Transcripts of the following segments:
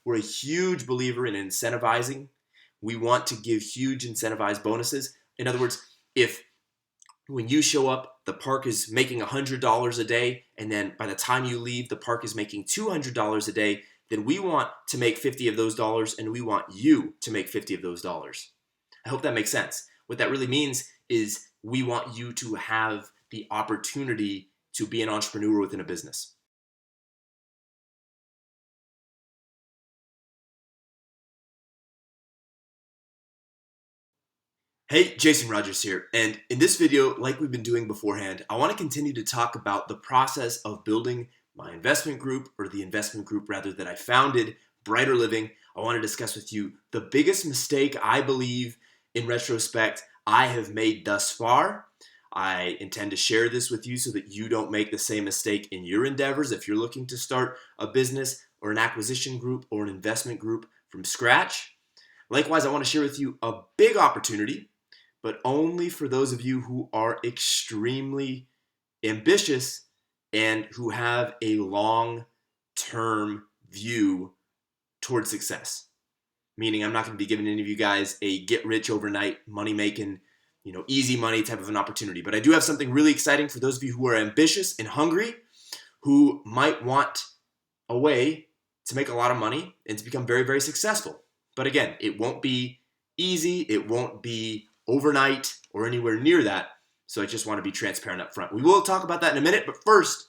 we're a huge believer in incentivizing. We want to give huge incentivized bonuses. In other words, if when you show up, the park is making $100 a day, and then by the time you leave, the park is making $200 a day, then we want to make 50 of those dollars, and we want you to make 50 of those dollars. I hope that makes sense. What that really means is we want you to have the opportunity to be an entrepreneur within a business. Hey, Jason Rogers here, and in this video, like we've been doing beforehand, I want to continue to talk about the process of building my investment group, or the investment group rather, that I founded, Brighter Living. I want to discuss with you the biggest mistake I believe, in retrospect, I have made thus far. I intend to share this with you so that you don't make the same mistake in your endeavors if you're looking to start a business or an acquisition group or an investment group from scratch. Likewise, I want to share with you a big opportunity, but only for those of you who are extremely ambitious and who have a long-term view towards success. Meaning I'm not going to be giving any of you guys a get-rich-overnight, money-making, easy money type of an opportunity. But I do have something really exciting for those of you who are ambitious and hungry, who might want a way to make a lot of money and to become very, very successful. But again, it won't be easy. It won't be overnight or anywhere near that. So I just want to be transparent up front. We will talk about that in a minute, but first,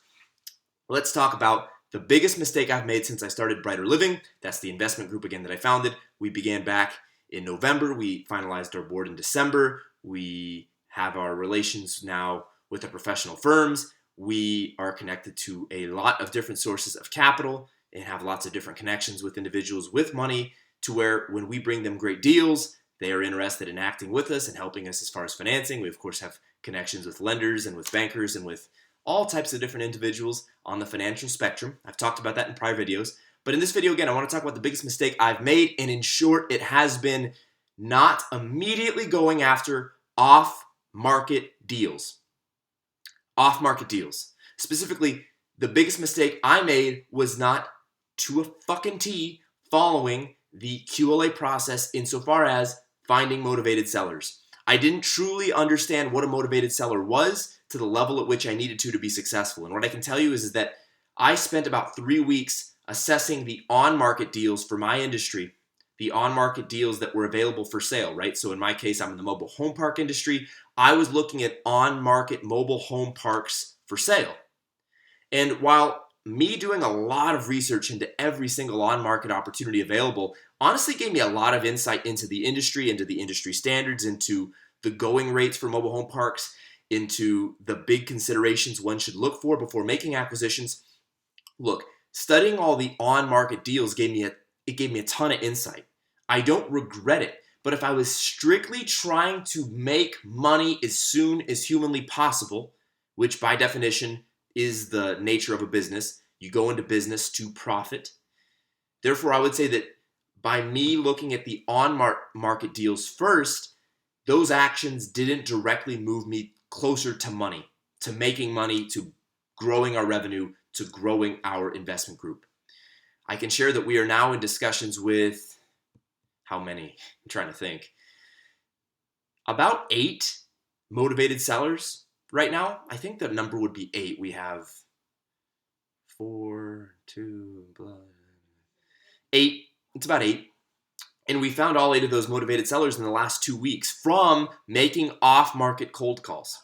let's talk about the biggest mistake I've made since I started Brighter Living. That's the investment group again that I founded. We began back in November. We finalized our board in December. We have our relations now with the professional firms. We are connected to a lot of different sources of capital and have lots of different connections with individuals with money, to where when we bring them great deals, they are interested in acting with us and helping us as far as financing. We, of course, have connections with lenders and with bankers and with all types of different individuals on the financial spectrum. I've talked about that in prior videos. But in this video, again, I want to talk about the biggest mistake I've made. And in short, it has been not immediately going after off-market deals. Off-market deals. Specifically, the biggest mistake I made was not to a fucking T following the QLA process insofar as finding motivated sellers. I didn't truly understand what a motivated seller was to the level at which I needed to be successful. And what I can tell you is that I spent about 3 weeks assessing the on-market deals for my industry, the on-market deals that were available for sale, right? So in my case, I'm in the mobile home park industry. I was looking at on-market mobile home parks for sale. And while me doing a lot of research into every single on-market opportunity available honestly gave me a lot of insight into the industry standards, into the going rates for mobile home parks, into the big considerations one should look for before making acquisitions. Look, studying all the on-market deals gave me a ton of insight. I don't regret it, but if I was strictly trying to make money as soon as humanly possible, which by definition is the nature of a business, you go into business to profit. Therefore, I would say that by me looking at the on-market deals first, those actions didn't directly move me closer to money, to making money, to growing our revenue, to growing our investment group. I can share that we are now in discussions with, how many? I'm trying to think. About 8 motivated sellers right now. I think the number would be 8. We have 4, 2, 8. It's about 8. And we found all 8 of those motivated sellers in the last 2 weeks from making off-market cold calls.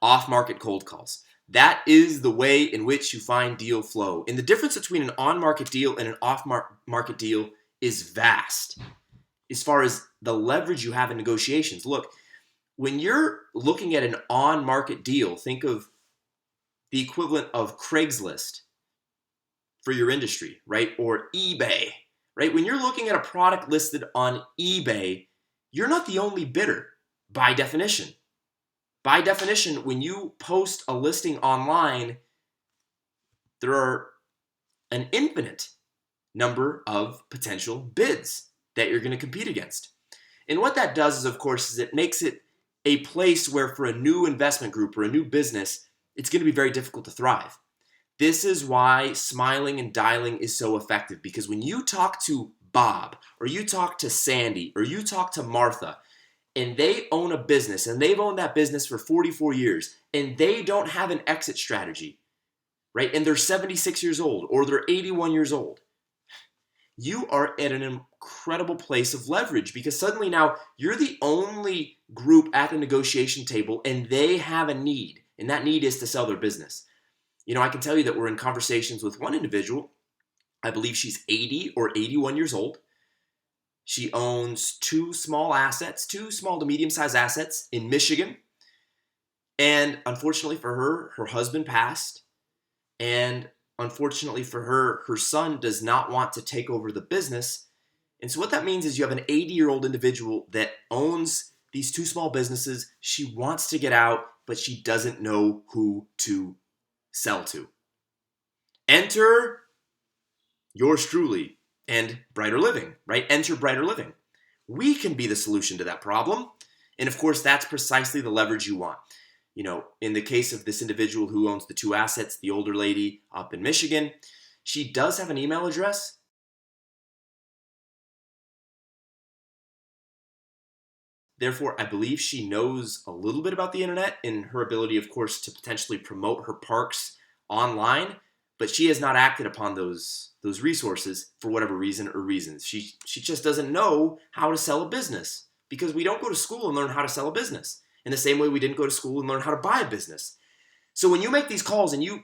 Off-market cold calls. That is the way in which you find deal flow. And the difference between an on-market deal and an off-market deal is vast as far as the leverage you have in negotiations. Look, when you're looking at an on-market deal, think of the equivalent of Craigslist for your industry, right? Or eBay, right? When you're looking at a product listed on eBay, you're not the only bidder by definition. By definition, when you post a listing online, there are an infinite number of potential bids that you're going to compete against. And what that does is, of course, is it makes it a place where for a new investment group or a new business, it's going to be very difficult to thrive. This is why smiling and dialing is so effective, because when you talk to Bob or you talk to Sandy or you talk to Martha and they own a business and they've owned that business for 44 years and they don't have an exit strategy, right? And they're 76 years old or they're 81 years old. You are at an incredible place of leverage, because suddenly now you're the only group at the negotiation table and they have a need, and that need is to sell their business. I can tell you that we're in conversations with one individual. I believe she's 80 or 81 years old. She owns two small to medium-sized assets in Michigan. And unfortunately for her, her husband passed. And unfortunately for her, her son does not want to take over the business. And so what that means is you have an 80-year-old individual that owns these two small businesses. She wants to get out, but she doesn't know who to sell to. Enter yours truly and Brighter Living, right? Enter Brighter Living. We can be the solution to that problem. And of course, that's precisely the leverage you want. In the case of this individual who owns the two assets, the older lady up in Michigan, she does have an email address. Therefore, I believe she knows a little bit about the internet and her ability, of course, to potentially promote her parks online, but she has not acted upon those resources for whatever reason or reasons. She just doesn't know how to sell a business, because we don't go to school and learn how to sell a business in the same way we didn't go to school and learn how to buy a business. So when you make these calls and you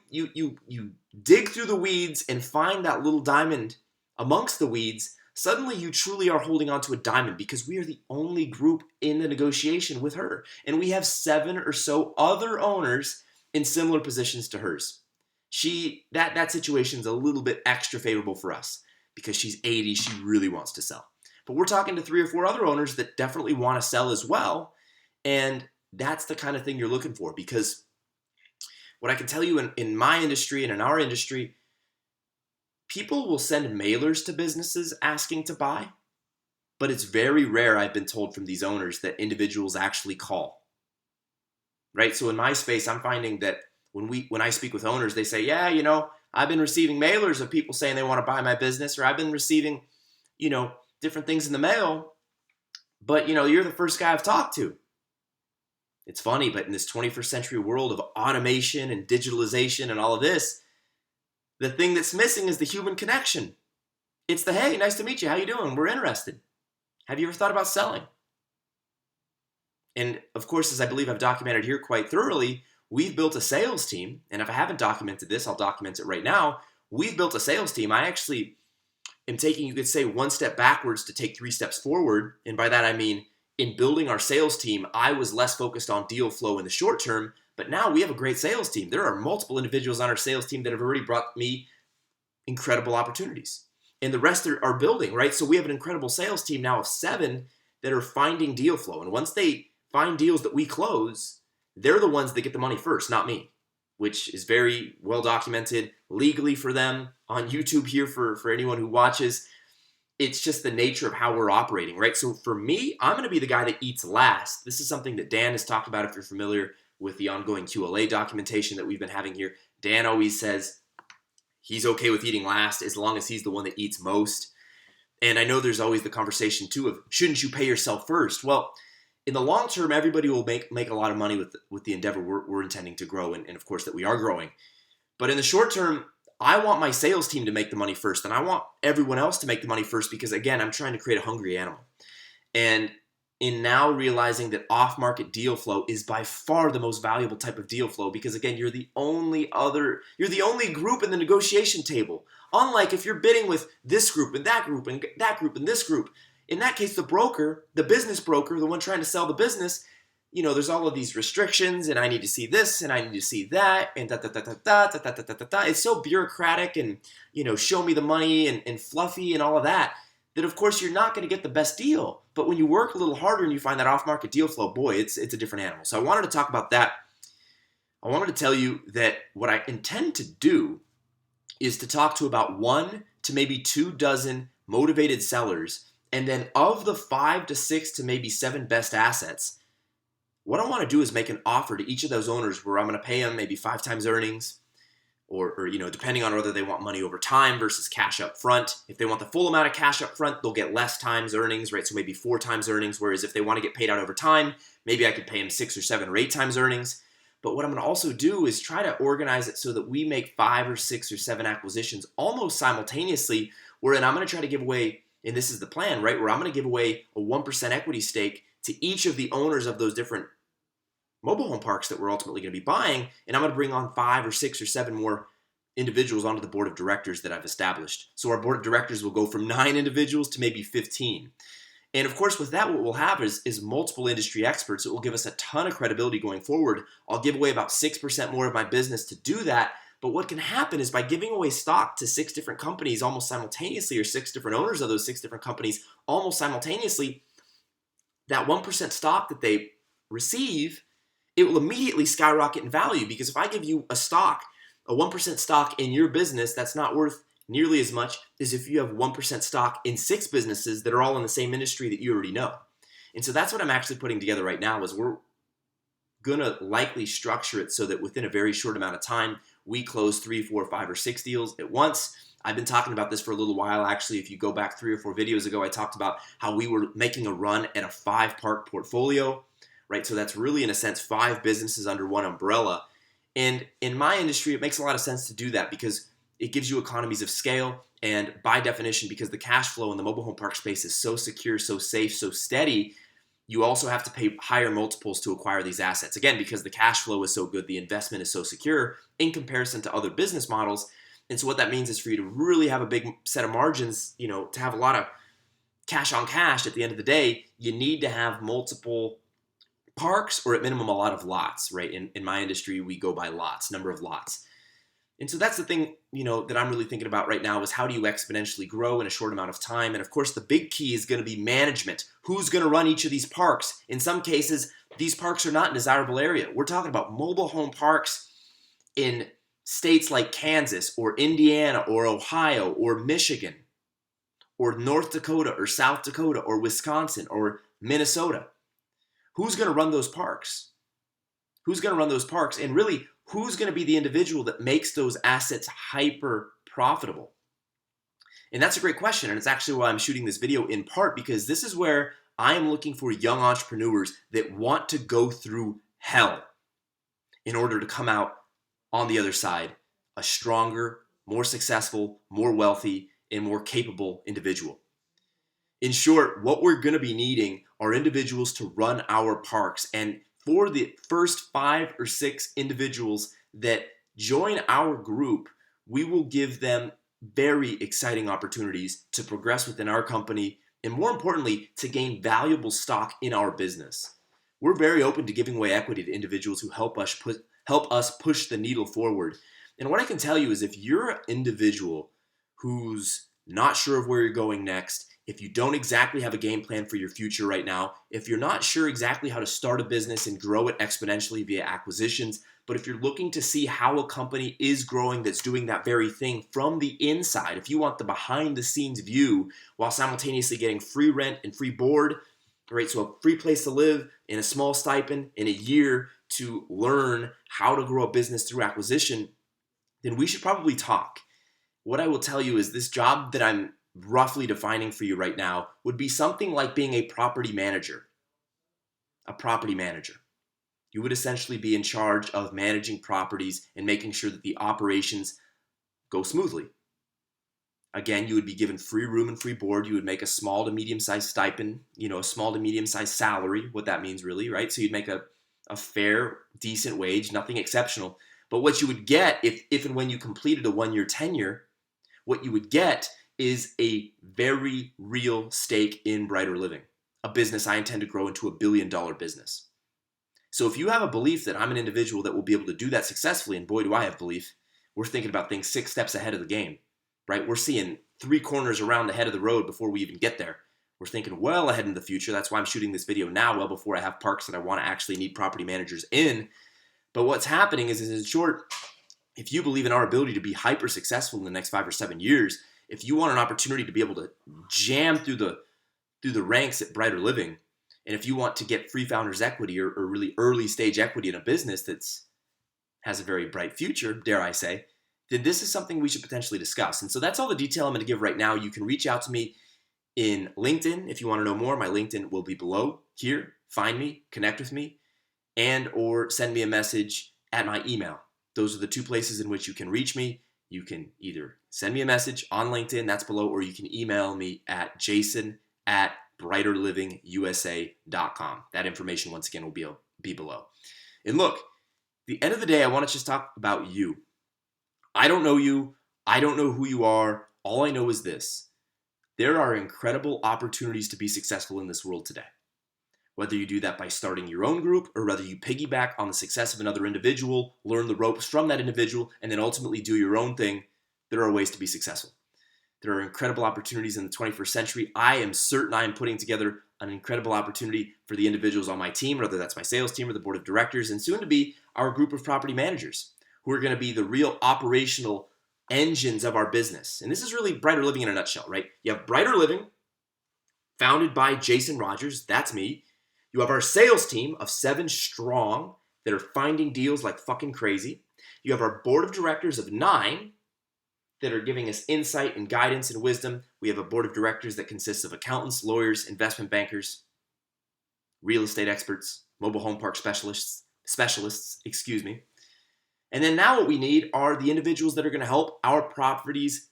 dig through the weeds and find that little diamond amongst the weeds, suddenly you truly are holding on to a diamond, because we are the only group in the negotiation with her. And we have 7 or so other owners in similar positions to hers. That situation's a little bit extra favorable for us because she's 80, she really wants to sell. But we're talking to 3 or 4 other owners that definitely want to sell as well. And that's the kind of thing you're looking for, because what I can tell you in my industry and in our industry, people will send mailers to businesses asking to buy, but it's very rare, I've been told from these owners, that individuals actually call, right? So in my space, I'm finding that when I speak with owners, they say, yeah, I've been receiving mailers of people saying they want to buy my business, or I've been receiving, different things in the mail, but, you're the first guy I've talked to. It's funny, but in this 21st century world of automation and digitalization and all of this, the thing that's missing is the human connection. It's the, hey, nice to meet you. How you doing? We're interested. Have you ever thought about selling? And of course, as I believe I've documented here quite thoroughly, we've built a sales team. And if I haven't documented this, I'll document it right now. We've built a sales team. I actually am taking, you could say, 1 step backwards to take 3 steps forward. And by that, I mean, in building our sales team, I was less focused on deal flow in the short term, but now we have a great sales team. There are multiple individuals on our sales team that have already brought me incredible opportunities. And the rest are building, right? So we have an incredible sales team now of 7 that are finding deal flow. And once they find deals that we close, they're the ones that get the money first, not me, which is very well documented legally for them on YouTube here for anyone who watches. It's just the nature of how we're operating, right? So for me, I'm going to be the guy that eats last. This is something that Dan has talked about if you're familiar with the ongoing QLA documentation that we've been having here. Dan always says he's okay with eating last as long as he's the one that eats most. And I know there's always the conversation too of, shouldn't you pay yourself first? Well, in the long term, everybody will make a lot of money with the endeavor we're intending to grow, and of course that we are growing. But in the short term, I want my sales team to make the money first, and I want everyone else to make the money first, because again, I'm trying to create a hungry animal. And in now realizing that off-market deal flow is by far the most valuable type of deal flow, because again, you're the only group in the negotiation table. Unlike if you're bidding with this group and that group and that group and this group. In that case, the broker, the business broker, the one trying to sell the business, there's all of these restrictions, and I need to see this, and I need to see that, and da-da-da-da-da-da-da-da-da-da. It's so bureaucratic and, show me the money and fluffy and all of that, that of course you're not going to get the best deal. But when you work a little harder and you find that off-market deal flow, boy, it's a different animal. So I wanted to talk about that. I wanted to tell you that what I intend to do is to talk to about 1 to maybe 2 dozen motivated sellers, and then of the 5 to 6 to maybe 7 best assets, what I want to do is make an offer to each of those owners where I'm going to pay them maybe 5 times earnings, or depending on whether they want money over time versus cash up front. If they want the full amount of cash up front, they'll get less times earnings, right? So maybe 4 times earnings, whereas if they want to get paid out over time, maybe I could pay them 6 or 7 or 8 times earnings. But what I'm going to also do is try to organize it so that we make 5 or 6 or 7 acquisitions almost simultaneously, wherein I'm going to try to give away, and this is the plan, right, where I'm going to give away a 1% equity stake to each of the owners of those different mobile home parks that we're ultimately going to be buying, and I'm going to bring on 5 or 6 or 7 more individuals onto the board of directors that I've established. So our board of directors will go from 9 individuals to maybe 15. And of course, with that, what we'll have is multiple industry experts. It will give us a ton of credibility going forward. I'll give away about 6% more of my business to do that. But what can happen is by giving away stock to 6 different companies almost simultaneously, or 6 different owners of those 6 different companies almost simultaneously, that 1% stock that they receive, it will immediately skyrocket in value. Because if I give you a 1% stock in your business, that's not worth nearly as much as if you have 1% stock in 6 businesses that are all in the same industry that you already know. And so that's what I'm actually putting together right now, is we're going to likely structure it so that within a very short amount of time, we close 3, 4, 5, or 6 deals at once. I've been talking about this for a little while. Actually, if you go back 3 or 4 videos ago, I talked about how we were making a run at a 5-park portfolio, right? So that's really, in a sense, 5 businesses under one umbrella. And in my industry, it makes a lot of sense to do that because it gives you economies of scale, and by definition, because the cash flow in the mobile home park space is so secure, so safe, so steady, you also have to pay higher multiples to acquire these assets. Again, because the cash flow is so good, the investment is so secure in comparison to other business models. And so what that means is for you to really have a big set of margins, to have a lot of cash on cash at the end of the day, you need to have multiple parks, or at minimum a lot of lots, right? In my industry, we go by lots, number of lots. And so that's the thing, that I'm really thinking about right now, is how do you exponentially grow in a short amount of time? And of course, the big key is going to be management. Who's going to run each of these parks? In some cases, these parks are not in a desirable area. We're talking about mobile home parks in states like Kansas or Indiana or Ohio or Michigan or North Dakota or South Dakota or Wisconsin or Minnesota. Who's going to run those parks? Who's going to run those parks? And really, who's going to be the individual that makes those assets hyper profitable? And that's a great question. And it's actually why I'm shooting this video, in part because this is where I am looking for young entrepreneurs that want to go through hell in order to come out on the other side a stronger, more successful, more wealthy, and more capable individual. In short, what we're going to be needing are individuals to run our parks. And for the first 5 or 6 individuals that join our group, we will give them very exciting opportunities to progress within our company, and more importantly, to gain valuable stock in our business. We're very open to giving away equity to individuals who help us push the needle forward. And what I can tell you is, if you're an individual who's not sure of where you're going next, if you don't exactly have a game plan for your future right now, if you're not sure exactly how to start a business and grow it exponentially via acquisitions, but if you're looking to see how a company is growing that's doing that very thing from the inside, if you want the behind the scenes view while simultaneously getting free rent and free board, right? So a free place to live and a small stipend in a year to learn how to grow a business through acquisition, then we should probably talk. What I will tell you is, this job that I'm roughly defining for you right now would be something like being a property manager. A property manager. You would essentially be in charge of managing properties and making sure that the operations go smoothly. Again, you would be given free room and free board. You would make a small to medium-sized stipend, a small to medium-sized salary, what that means really, right? So you'd make a fair, decent wage, nothing exceptional. But what you would get if and when you completed a 1-year tenure, what you would get is a very real stake in Brighter Living, a business I intend to grow into $1 billion business. So if you have a belief that I'm an individual that will be able to do that successfully, and boy, do I have belief, we're thinking about things 6 steps ahead of the game, right? We're seeing 3 corners around the head of the road before we even get there. We're thinking well ahead in the future. That's why I'm shooting this video now, well before I have parks that I want to actually need property managers in. But what's happening is, in short, if you believe in our ability to be hyper successful in the next 5 or 7 years, if you want an opportunity to be able to jam through the ranks at Brighter Living, and if you want to get free founders equity or really early stage equity in a business that's has a very bright future, dare I say, then this is something we should potentially discuss. And so that's all the detail I'm going to give right now. You can reach out to me in LinkedIn if you want to know more. My LinkedIn will be below here. Find me, connect with me, and or send me a message at my email. Those are the two places in which you can reach me. You can either send me a message on LinkedIn, that's below, or you can email me at jason@brighterlivingusa.com. That information, once again, will be below. And look, at the end of the day, I want to just talk about you. I don't know you. I don't know who you are. All I know is this. There are incredible opportunities to be successful in this world today. Whether you do that by starting your own group or whether you piggyback on the success of another individual, learn the ropes from that individual, and then ultimately do your own thing, there are ways to be successful. There are incredible opportunities in the 21st century. I am certain I am putting together an incredible opportunity for the individuals on my team, whether that's my sales team or the board of directors, and soon to be our group of property managers who are going to be the real operational engines of our business. And this is really Brighter Living in a nutshell, right? You have Brighter Living, founded by Jason Rogers, that's me. You have our sales team of 7 strong that are finding deals like fucking crazy. You have our board of directors of 9 that are giving us insight and guidance and wisdom. We have a board of directors that consists of accountants, lawyers, investment bankers, real estate experts, mobile home park specialists, And then now what we need are the individuals that are going to help our properties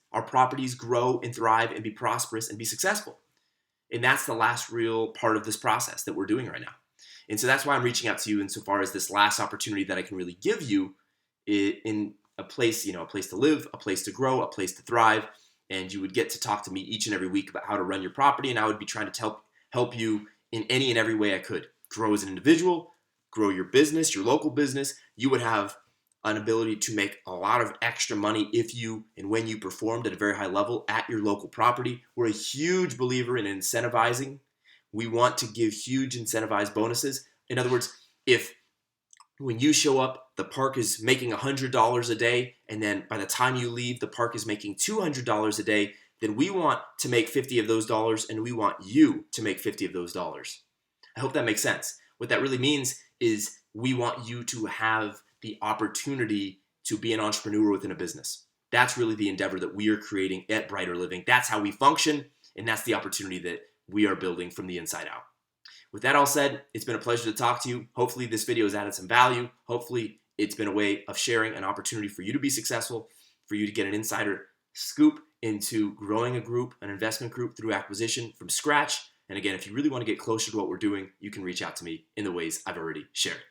grow and thrive and be prosperous and be successful. And that's the last real part of this process that we're doing right now. And so that's why I'm reaching out to you insofar as this last opportunity that I can really give you in a place, a place to live, a place to grow, a place to thrive. And you would get to talk to me each and every week about how to run your property. And I would be trying to help you in any and every way I could. Grow as an individual, grow your business, your local business. You would have an ability to make a lot of extra money if you and when you performed at a very high level at your local property. We're a huge believer in incentivizing. We want to give huge incentivized bonuses. In other words, if when you show up, the park is making $100 a day, and then by the time you leave, the park is making $200 a day, then we want to make 50 of those dollars, and we want you to make 50 of those dollars. I hope that makes sense. What that really means is we want you to have the opportunity to be an entrepreneur within a business. That's really the endeavor that we are creating at Brighter Living. That's how we function, and that's the opportunity that we are building from the inside out. With that all said, it's been a pleasure to talk to you. Hopefully this video has added some value. Hopefully it's been a way of sharing an opportunity for you to be successful, for you to get an insider scoop into growing a group, an investment group through acquisition from scratch. And again, if you really want to get closer to what we're doing, you can reach out to me in the ways I've already shared.